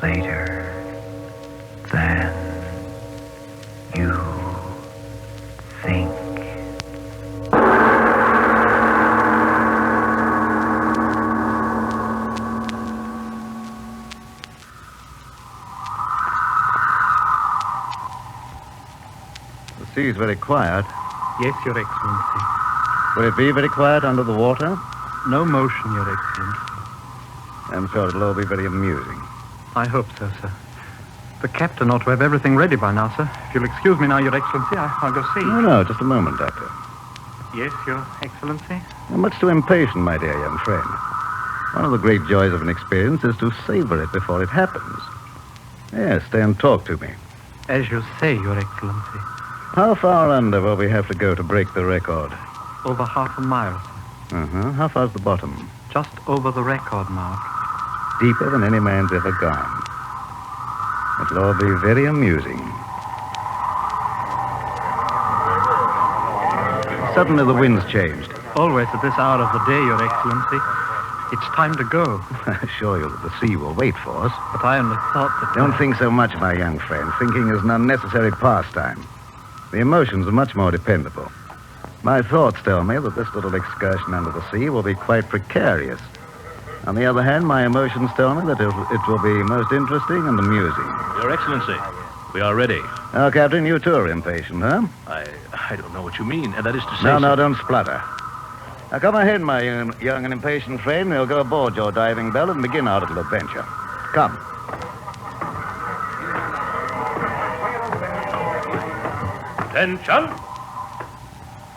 later than you think. The sea is very quiet. Yes, Your Excellency. Will it be very quiet under the water? No motion, Your Excellency. I'm sure it'll all be very amusing. I hope so, sir. The captain ought to have everything ready by now, sir. If you'll excuse me now, Your Excellency, I'll go see. No, just a moment, Doctor. Yes, Your Excellency? You're much too impatient, my dear young friend. One of the great joys of an experience is to savor it before it happens. Yes, stay and talk to me. As you say, Your Excellency. How far under will we have to go to break the record? Over half a mile, sir. Uh-huh. How far's the bottom? Just over the record mark. Deeper than any man's ever gone. It'll all be very amusing. Suddenly the wind's changed. Always at this hour of the day, Your Excellency. It's time to go. I assure you that the sea will wait for us. But I only thought that... Don't think so much, my young friend. Thinking is an unnecessary pastime. The emotions are much more dependable. My thoughts tell me that this little excursion under the sea will be quite precarious. On the other hand, my emotions tell me that it will be most interesting and amusing. Your Excellency, we are ready. Now, Captain, you too are impatient, huh? I don't know what you mean, and that is to say... No, don't splutter. Now, come ahead, my young and impatient friend. We'll go aboard your diving bell and begin our little adventure. Come. Attention!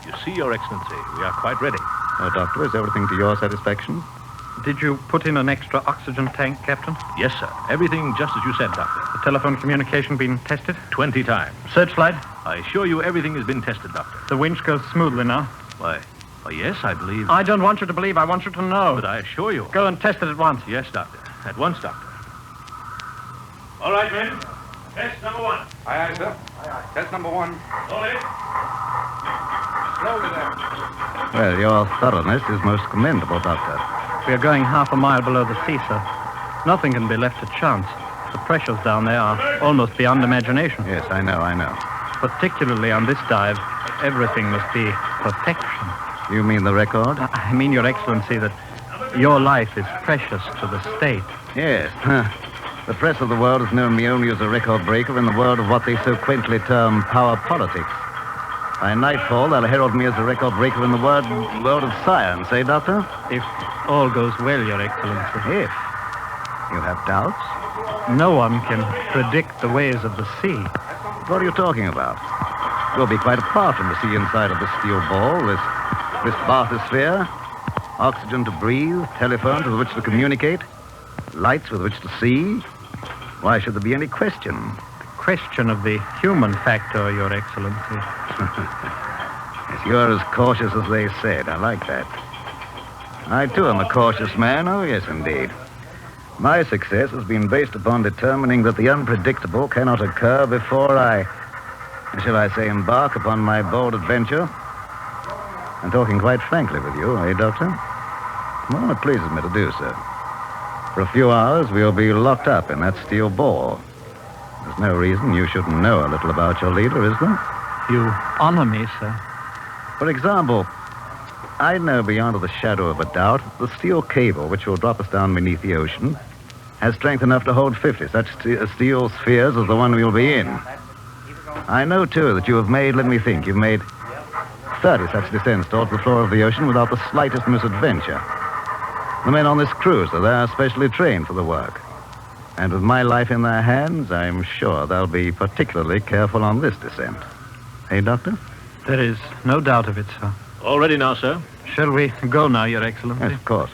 You see, Your Excellency, we are quite ready. Oh, Doctor, is everything to your satisfaction? Did you put in an extra oxygen tank, Captain? Yes, sir. Everything just as you said, Doctor. The telephone communication been tested? 20 times. Searchlight? I assure you everything has been tested, Doctor. The winch goes smoothly now. Why, yes, I believe... I don't want you to believe. I want you to know. But I assure you... Go and test it at once. Yes, Doctor. At once, Doctor. All right, men. Test number one. Aye, sir. Aye. Test number one. Slowly. Slowly there. Well, your thoroughness is most commendable, Doctor. We are going half a mile below the sea, sir. Nothing can be left to chance. The pressures down there are almost beyond imagination. Yes, I know. Particularly on this dive, everything must be perfection. You mean the record? I mean, Your Excellency, that your life is precious to the state. Yes. The press of the world has known me only as a record breaker in the world of what they so quaintly term power politics. By nightfall, they'll herald me as a record breaker in the world of science, eh, Doctor? If all goes well, Your Excellency. If? You have doubts? No one can predict the ways of the sea. What are you talking about? You'll be quite apart from the sea inside of this steel ball, this bathysphere. Oxygen to breathe, telephones with which to communicate, lights with which to see. Why should there be any question? The question of the human factor, Your Excellency. Yes, you're as cautious as they said. I like that. I, too, am a cautious man. Oh, yes, indeed. My success has been based upon determining that the unpredictable cannot occur before I, shall I say, embark upon my bold adventure. I'm talking quite frankly with you, eh, Doctor? Well, it pleases me to do so. For a few hours, we'll be locked up in that steel ball. There's no reason you shouldn't know a little about your leader, is there? You honor me, sir. For example, I know beyond the shadow of a doubt that the steel cable which will drop us down beneath the ocean has strength enough to hold 50 such steel spheres as the one we'll be in. I know, too, that you've made 30 such descents towards the floor of the ocean without the slightest misadventure. The men on this cruiser, they're specially trained for the work. And with my life in their hands, I'm sure they'll be particularly careful on this descent. Hey, Doctor? There is no doubt of it, sir. All ready now, sir. Shall we go now, Your Excellency? Yes, of course.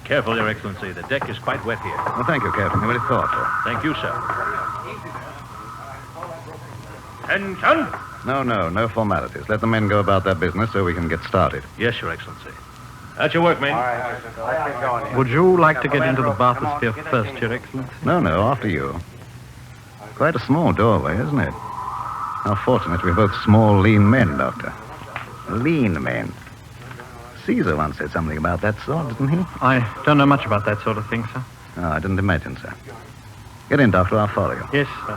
Careful, Your Excellency. The deck is quite wet here. Well, thank you, Captain. You're very thoughtful. Thank you, sir. Attention! No formalities. Let the men go about their business so we can get started. Yes, Your Excellency. At your work, men. All right, let's get going. Would you like to get into the bathysphere first, Your Excellency? No, after you. Quite a small doorway, isn't it? How fortunate we're both small, lean men, Doctor. Lean men. Caesar once said something about that sort, didn't he? I don't know much about that sort of thing, sir. Oh, I didn't imagine, sir. Get in, Doctor. I'll follow you. Yes, sir.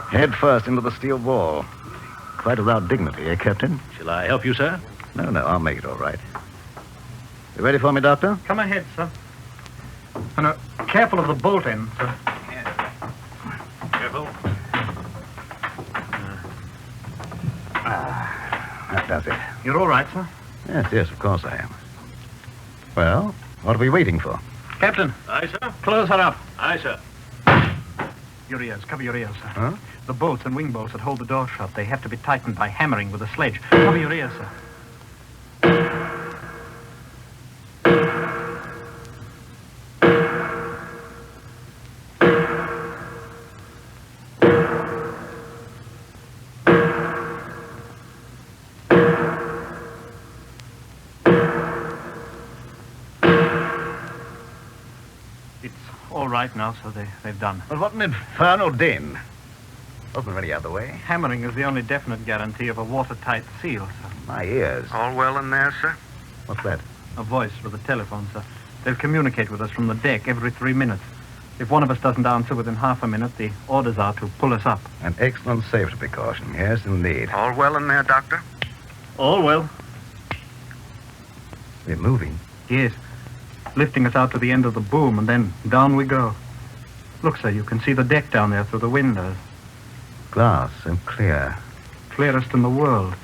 Head first into the steel wall. Quite without dignity, eh, Captain? Shall I help you, sir? No, I'll make it all right. You ready for me, Doctor? Come ahead, sir. And careful of the bolt end, sir. Careful. That does it. You're all right, sir? Yes, of course I am. Well, what are we waiting for? Captain, Aye, sir. close her up. Aye, sir. Your ears, cover your ears, sir. Huh? The bolts and wing bolts that hold the door shut, they have to be tightened by hammering with a sledge. Cover your ears, sir. It's all right now, so they've done. Well, what an infernal din. Wasn't there any other way? Hammering is the only definite guarantee of a watertight seal, sir. My ears. All well in there, sir? What's that? A voice with a telephone, sir. They'll communicate with us from the deck every 3 minutes. If one of us doesn't answer within half a minute, the orders are to pull us up. An excellent safety precaution. Yes, indeed. All well in there, Doctor? All well. We're moving. Yes. Lifting us out to the end of the boom, and then down we go. Look, sir, you can see the deck down there through the windows. Glass so clear. Clearest in the world.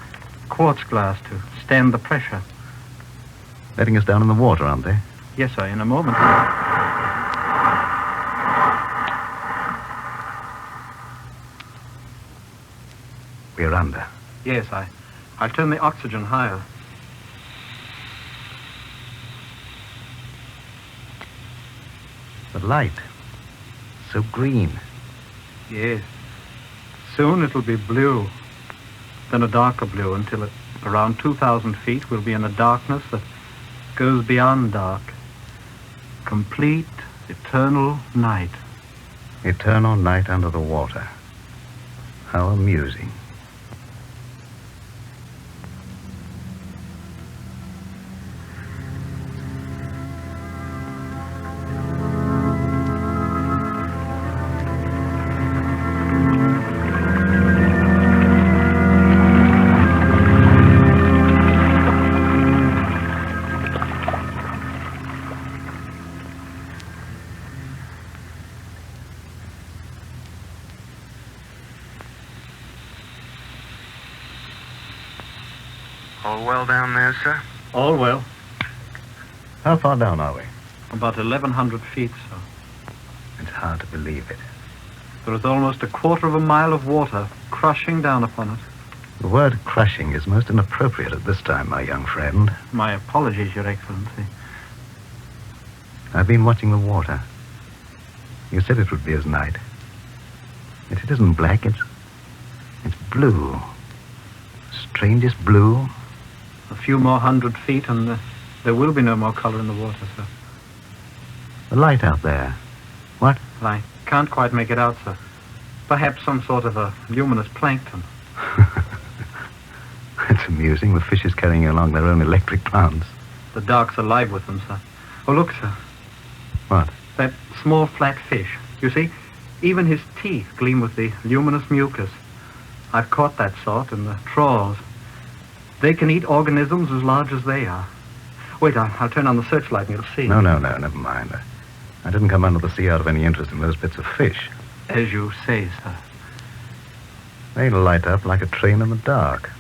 Quartz glass to stand the pressure. Letting us down in the water, aren't they? Yes, sir, in a moment. We're under. Yes, I'll turn the oxygen higher. The light. So green. Yes. Soon it'll be blue. Then a darker blue until at around 2,000 feet we'll be in a darkness that goes beyond dark. Complete, eternal night. Eternal night under the water. How amusing. All well down there, sir? All well. How far down are we? About 1,100 feet, sir. It's hard to believe it. There is almost a quarter of a mile of water crushing down upon us. The word crushing is most inappropriate at this time, my young friend. My apologies, Your Excellency. I've been watching the water. You said it would be as night. Yet it isn't black, it's blue. Strangest blue. A few more 100 feet and there will be no more color in the water, sir. The light out there. What? I can't quite make it out, sir. Perhaps some sort of a luminous plankton. It's amusing. The fishes carrying along their own electric plants. The dark's alive with them, sir. Oh, look, sir. What? That small flat fish. You see, even his teeth gleam with the luminous mucus. I've caught that sort in the trawls. They can eat organisms as large as they are. Wait, I'll turn on the searchlight and you'll see. No, never mind. I didn't come under the sea out of any interest in those bits of fish. As you say, sir. They light up like a train in the dark.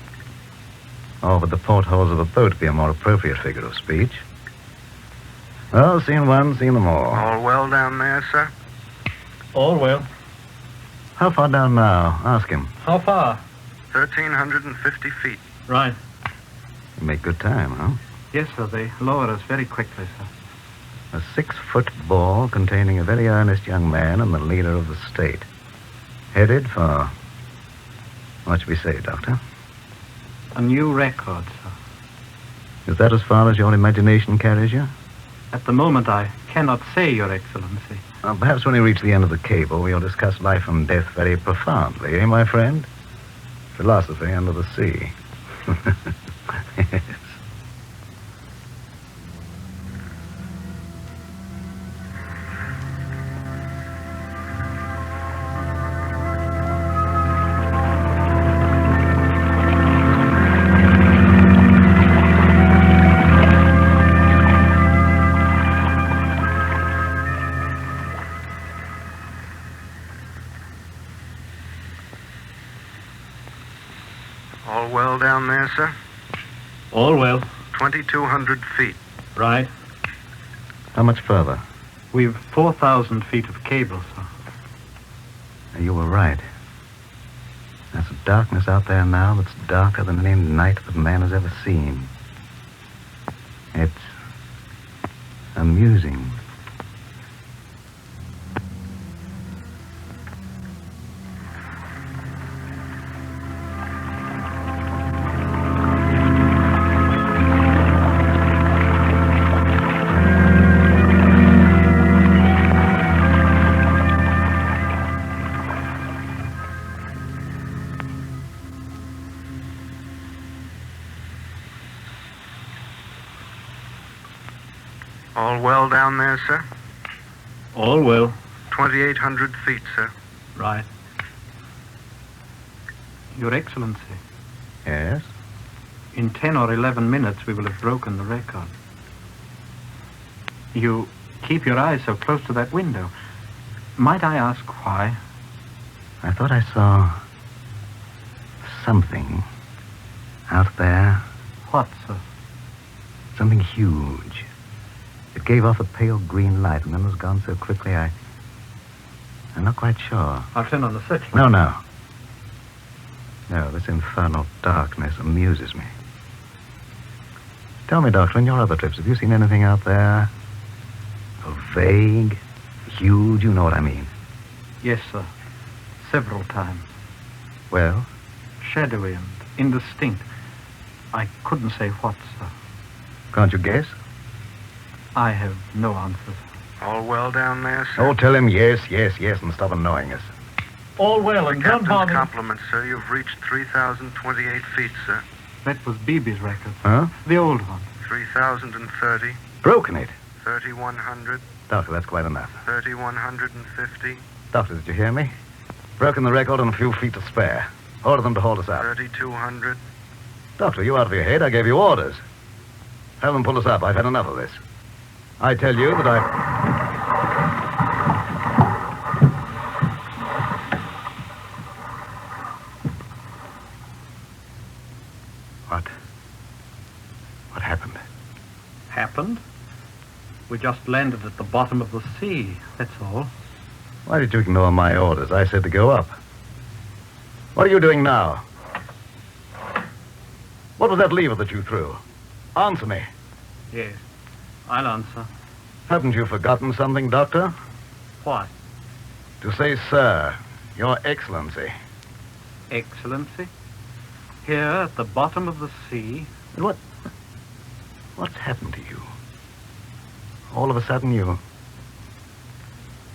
Or would the portholes of a boat be a more appropriate figure of speech? Well, seen one, seen them all. All well down there, sir? All well. How far down now? Ask him. How far? 1,350 feet. Right. You make good time, huh? Yes, sir. They lower us very quickly, sir. A 6-foot ball containing a very earnest young man and the leader of the state. Headed for... What should we say, Doctor? A new record, sir. Is that as far as your imagination carries you? At the moment, I cannot say, Your Excellency. Well, perhaps when we reach the end of the cable, we'll discuss life and death very profoundly, eh, my friend? Philosophy under the sea. Yes. well down there, sir? All well. 2,200 feet. Right. How much further? We've 4,000 feet of cable, sir. You were right. There's a darkness out there now that's darker than any night that man has ever seen. It's amusing. All well down there, sir? All well. 2,800 feet, sir. Right. Your Excellency, Yes? in 10 or 11 minutes we will have broken the record. You keep your eyes so close to that window. Might I ask why? I thought I saw something out there. What, sir? Something huge. It gave off a pale green light and then was gone so quickly I'm not quite sure. I'll turn on the searchlight. No. No, this infernal darkness amuses me. Tell me, Doctor, in your other trips, have you seen anything out there? Oh, vague, huge, you know what I mean. Yes, sir. Several times. Well, Shadowy and indistinct. I couldn't say what, sir. can't you guess? I have no answers. All well down there, sir? Oh, tell him yes, and stop annoying us. All well, and don't Captain's bother. compliments, sir. You've reached 3,028 feet, sir. That was Beebe's record. Huh? The old one. 3,030, Broken it. 3,100, Doctor, that's quite enough. 3,150, Doctor, did you hear me? Broken the record on a few feet to spare. Order them to hold us up. 3,200. Doctor, you out of your head? I gave you orders. Have them pull us up. I've had enough of this. I tell you that What happened? Happened? We just landed at the bottom of the sea, that's all. Why did you ignore my orders? I said to go up. What are you doing now? What was that lever that you threw? Answer me. Yes, I'll answer. Haven't you forgotten something, Doctor? What? To say, sir, Your Excellency. Excellency? Here at the bottom of the sea? What's happened to you? All of a sudden you...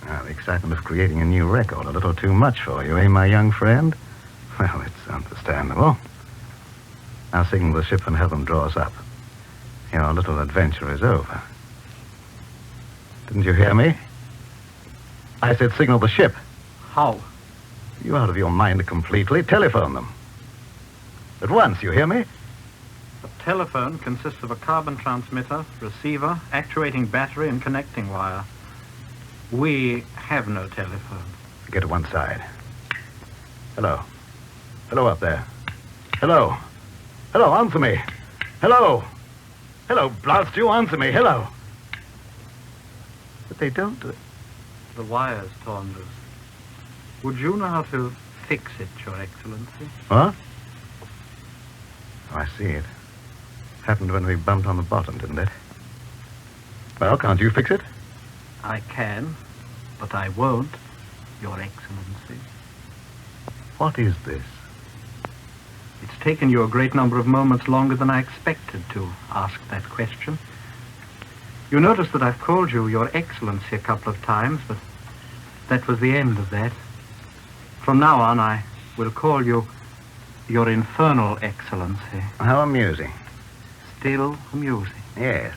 the excitement of creating a new record, a little too much for you, eh, my young friend? Well, it's understandable. Now signal the ship and have them draw us up. Your little adventure is over. Didn't you hear me? I said signal the ship. How? Are you out of your mind completely? Telephone them. At once, you hear me? A telephone consists of a carbon transmitter, receiver, actuating battery, and connecting wire. We have no telephone. Get to one side. Hello. Hello up there. Hello. Hello, answer me. Hello. Hello, blast you, answer me. Hello. But they don't. The wire's torn loose. Would you know how to fix it, Your Excellency? What? Oh, I see it. Happened when we bumped on the bottom, didn't it? Well, can't you fix it? I can, but I won't, Your Excellency. What is this? It's taken you a great number of moments longer than I expected to ask that question. You notice that I've called you Your Excellency a couple of times, but that was the end of that. From now on, I will call you Your Infernal Excellency. How amusing. Still amusing. Yes.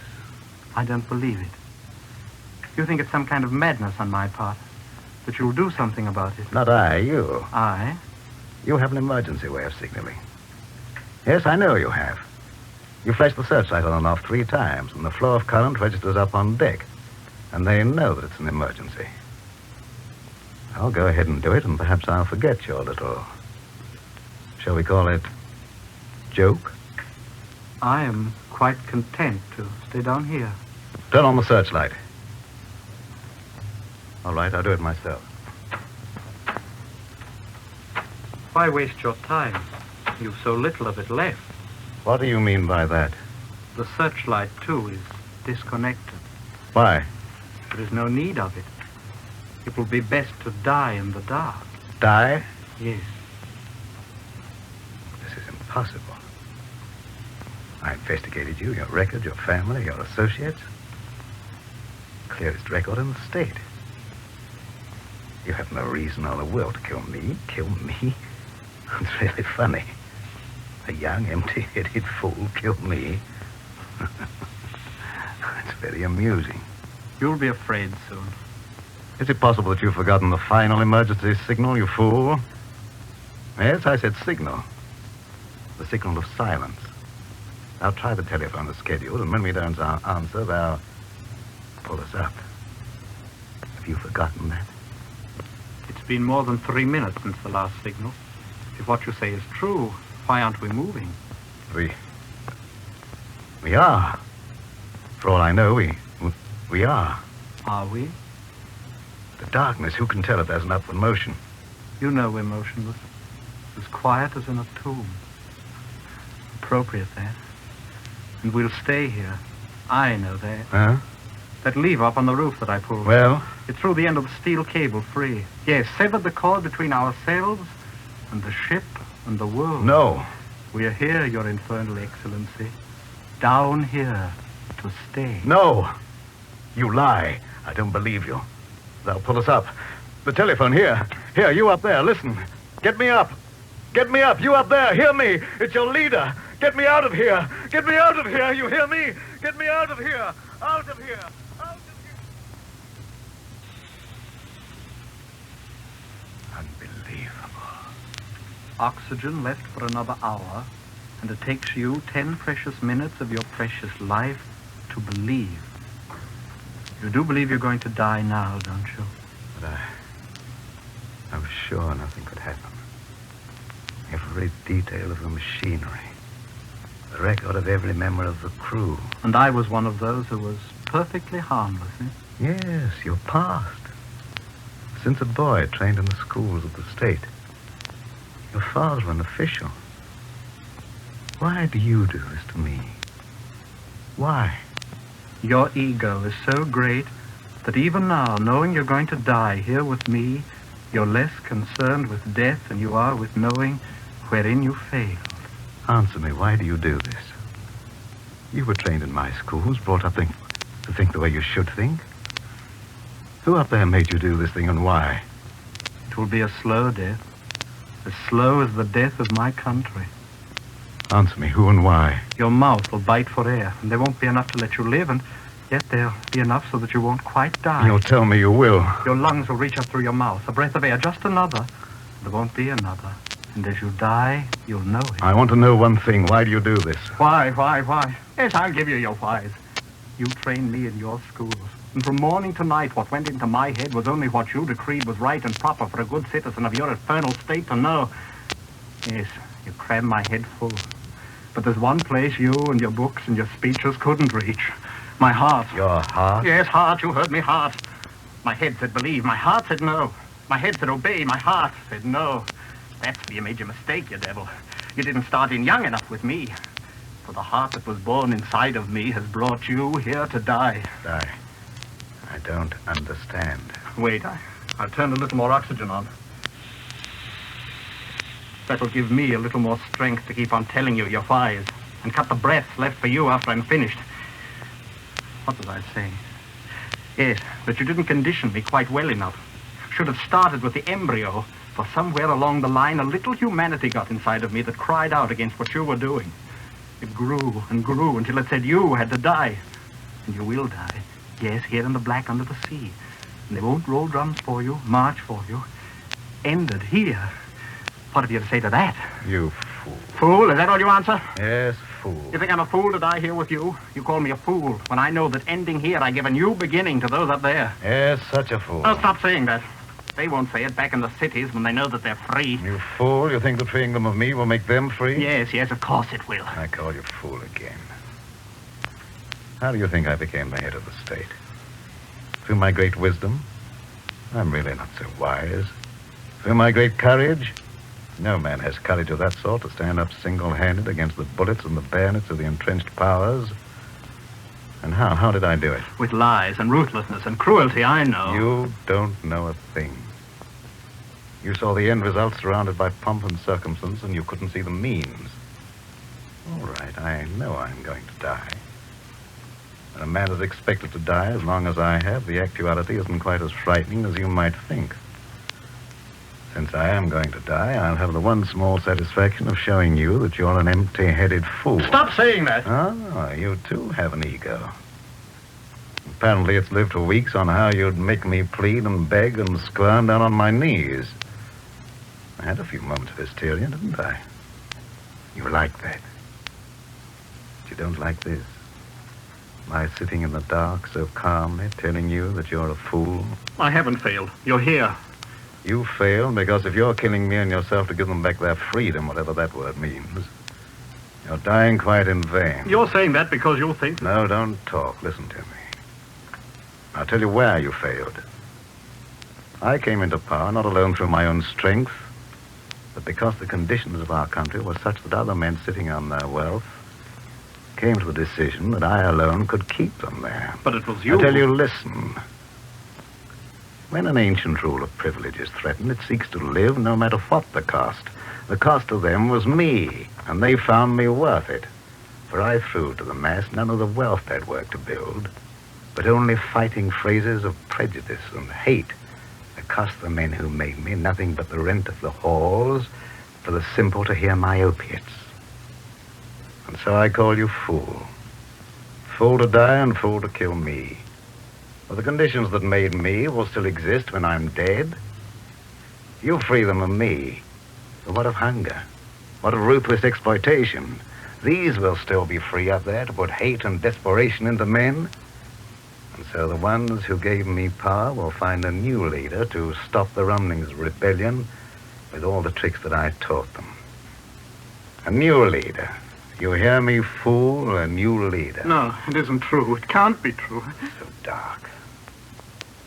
I don't believe it. You think it's some kind of madness on my part, that you'll do something about it. Not I, you. I? You have an emergency way of signaling. Yes, I know you have. You flashed the searchlight on and off 3 times, and the flow of current registers up on deck. And they know that it's an emergency. I'll go ahead and do it, and perhaps I'll forget your little... Shall we call it... Joke? I am quite content to stay down here. Turn on the searchlight. All right, I'll do it myself. Why waste your time? You've so little of it left. What do you mean by that? The searchlight, too, is disconnected. Why? There is no need of it. It will be best to die in the dark. Die? Yes. This is impossible. I investigated you, your record, your family, your associates. Clearest record in the state. You have no reason or the will to kill me. Kill me? It's really funny. A young, empty-headed fool kill me. It's very amusing. You'll be afraid soon. Is it possible that you've forgotten the final emergency signal, you fool? Yes, I said signal. The signal of silence. I'll try the telephone as scheduled, and when we don't answer, they'll pull us up. Have you forgotten that? It's been more than 3 minutes since the last signal. If what you say is true, why aren't we moving? We are. For all I know, we are. Are we? The darkness, who can tell if there's an upward motion? You know we're motionless. As quiet as in a tomb. Appropriate, that. And we'll stay here. I know that. Huh? That lever up on the roof that I pulled. Well? It threw the end of the steel cable free. Yes, severed the cord between ourselves and the ship and the world. No. We are here, Your Infernal Excellency. Down here to stay. No. You lie. I don't believe you. They'll pull us up. The telephone, here. Here, you up there, listen. Get me up. Get me up. You up there, hear me. It's your leader. Get me out of here. Get me out of here. You hear me? Get me out of here. Out of here. Out of here. Unbelievable. Oxygen left for another hour, and it takes you 10 precious minutes of your precious life to believe. You do believe you're going to die now, don't you? But I was sure nothing could happen. Every detail of the machinery. The record of every member of the crew. And I was one of those who was perfectly harmless, eh? Yes, your past. Since a boy trained in the schools of the state. Your father an official. Why do you do this to me? Why? Your ego is so great that even now, knowing you're going to die here with me, you're less concerned with death than you are with knowing wherein you failed. Answer me, why do you do this? You were trained in my schools, brought up to think the way you should think. Who up there made you do this thing, and why? It will be a slow death, as slow as the death of my country. Answer me, who and why? Your mouth will bite for air, and there won't be enough to let you live, and yet there'll be enough so that you won't quite die. You'll tell me you will. Your lungs will reach up through your mouth, a breath of air, just another. There won't be another. And as you die, you'll know it. I want to know one thing. Why do you do this? Why? Yes, I'll give you your whys. You trained me in your schools. And from morning to night, what went into my head was only what you decreed was right and proper for a good citizen of your infernal state to know. Yes, you crammed my head full. But there's one place you and your books and your speeches couldn't reach. My heart. Your heart? Yes, heart. You heard me, heart. My head said believe. My heart said no. My head said obey. My heart said no. That's where you made your mistake, you devil. You didn't start in young enough with me. For the heart that was born inside of me has brought you here to die. Die. I don't understand. Wait, I'll turn a little more oxygen on. That'll give me a little more strength to keep on telling you your whys and cut the breaths left for you after I'm finished. What was I saying? Yes, that you didn't condition me quite well enough. Should have started with the embryo, for somewhere along the line a little humanity got inside of me that cried out against what you were doing. It grew and grew until it said you had to die. And you will die. Yes, here in the black under the sea. And they won't roll drums for you, march for you. Ended here. What have you to say to that? You fool. Fool? Is that all you answer? Yes, fool. You think I'm a fool to die here with you? You call me a fool when I know that ending here I give a new beginning to those up there. Yes, such a fool. Oh, stop saying that. They won't say it back in the cities when they know that they're free. You fool. You think that freeing them of me will make them free? Yes, of course it will. I call you fool again. How do you think I became the head of the state? Through my great wisdom? I'm really not so wise. Through my great courage? No man has courage of that sort to stand up single-handed against the bullets and the bayonets of the entrenched powers. And how? How did I do it? With lies and ruthlessness and cruelty, I know. You don't know a thing. You saw the end result surrounded by pomp and circumstance, and you couldn't see the means. All right, I know I'm going to die. And a man is expected to die as long as I have. The actuality isn't quite as frightening as you might think. Since I am going to die, I'll have the one small satisfaction of showing you that you're an empty-headed fool. Stop saying that. Ah, you too have an ego. Apparently it's lived for weeks on how you'd make me plead and beg and squirm down on my knees. I had a few moments of hysteria, didn't I? You like that. But you don't like this. My sitting in the dark so calmly, telling you that you're a fool. I haven't failed. You're here. You failed because if you're killing me and yourself to give them back their freedom, whatever that word means, you're dying quite in vain. You're saying that because you think... No, don't talk. Listen to me. I'll tell you where you failed. I came into power not alone through my own strength, but because the conditions of our country were such that other men sitting on their wealth came to the decision that I alone could keep them there. But it was you... I tell you, listen. When an ancient rule of privilege is threatened, it seeks to live no matter what the cost. The cost to them was me, and they found me worth it. For I threw to the mass none of the wealth they'd worked to build, but only fighting phrases of prejudice and hate that cost the men who made me nothing but the rent of the halls for the simple to hear my opiates. And so I call you fool. Fool to die and fool to kill me. For the conditions that made me will still exist when I'm dead. You free them of me. But what of hunger? What of ruthless exploitation? These will still be free up there to put hate and desperation into men. And so the ones who gave me power will find a new leader to stop the rumblings of rebellion with all the tricks that I taught them. A new leader. You hear me, fool? A new leader. No, it isn't true. It can't be true. So dark.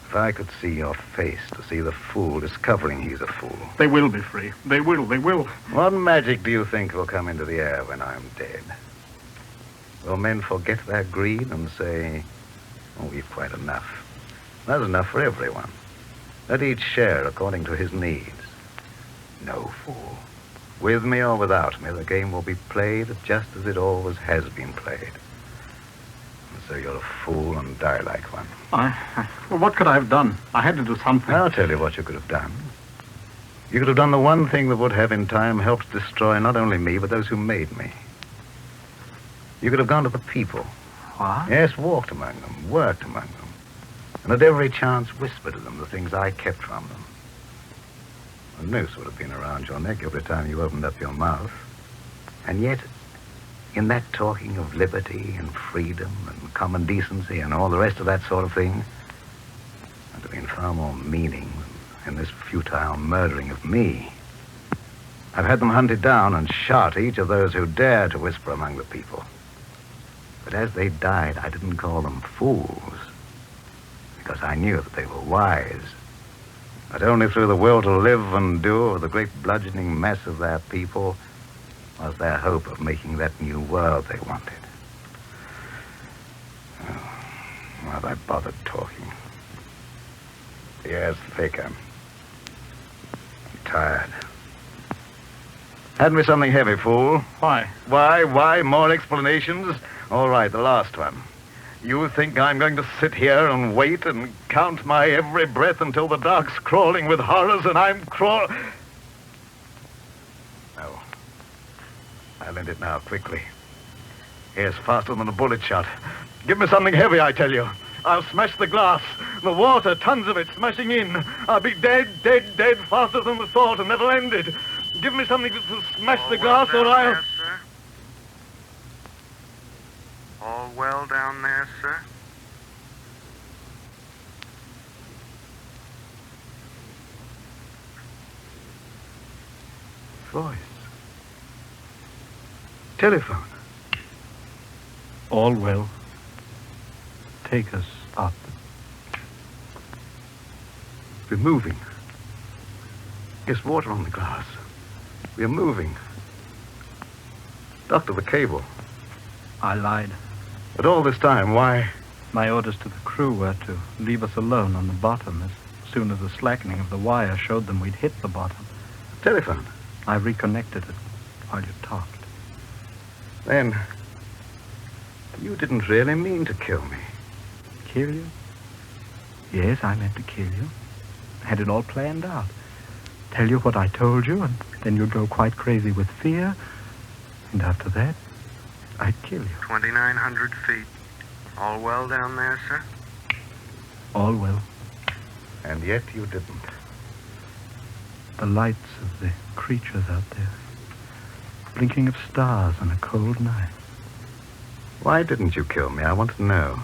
If I could see your face, to see the fool discovering he's a fool. They will be free. They will. What magic do you think will come into the air when I'm dead? Will men forget their greed and say, oh, we've quite enough. That's enough for everyone. Let each share according to his needs. No, fool. With me or without me, the game will be played just as it always has been played. And so you're a fool and die like one. Well, what could I have done? I had to do something. I'll tell you what you could have done. You could have done the one thing that would have in time helped destroy not only me, but those who made me. You could have gone to the people. What? Yes, walked among them, worked among them, and at every chance whispered to them the things I kept from them. A noose would have been around your neck every time you opened up your mouth. And yet, in that talking of liberty and freedom and common decency and all the rest of that sort of thing, there'd have been far more meaning than in this futile murdering of me. I've had them hunted down and shot, each of those who dared to whisper among the people. But as they died, I didn't call them fools, because I knew that they were wise. That only through the will to live and do of the great bludgeoning mass of their people was their hope of making that new world they wanted. Oh, why have I bothered talking? The air's thick. I'm tired. Hand me something heavy, fool. Why? Why? More explanations? All right, the last one. You think I'm going to sit here and wait and count my every breath until the dark's crawling with horrors and I'm No. I'll end it now, quickly. Yes, faster than a bullet shot. Give me something heavy, I tell you. I'll smash the glass. The water, tons of it, smashing in. I'll be dead, faster than the thought, and that'll end it. Give me something to smash the glass, or I'll... There, sir? All well down there, sir? voice. Telephone. All well. Take us up. We're moving. There's water on the glass. We're moving. Doctor, the cable. I lied. But all this time, why? My orders to the crew were to leave us alone on the bottom as soon as the slackening of the wire showed them we'd hit the bottom. Telephone. I reconnected it while you talked. Then, you didn't really mean to kill me. Kill you? Yes, I meant to kill you. Had it all planned out. Tell you what I told you, and then you'd go quite crazy with fear. And after that, I'd kill you. 2,900 feet. All well down there, sir? All well. And yet you didn't. The lights of the creatures out there. Blinking of stars on a cold night. Why didn't you kill me? I want to know.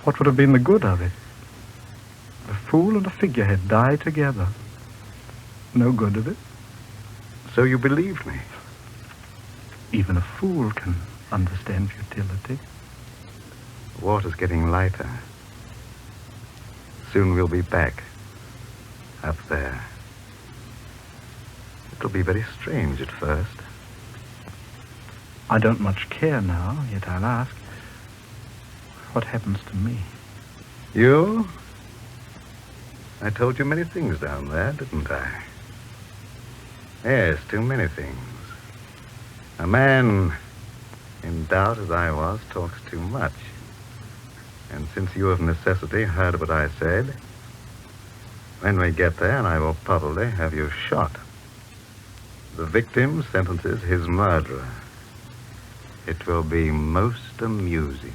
What would have been the good of it? A fool and a figurehead die together. No good of it. So you believed me? Even a fool can understand futility. The water's getting lighter. Soon we'll be back. Up there. It'll be very strange at first. I don't much care now, yet I'll ask, what happens to me? You? I told you many things down there, didn't I? Yes, too many things. A man, in doubt as I was, talks too much. And since you of necessity heard what I said, when we get there, I will probably have you shot. The victim sentences his murderer. It will be most amusing.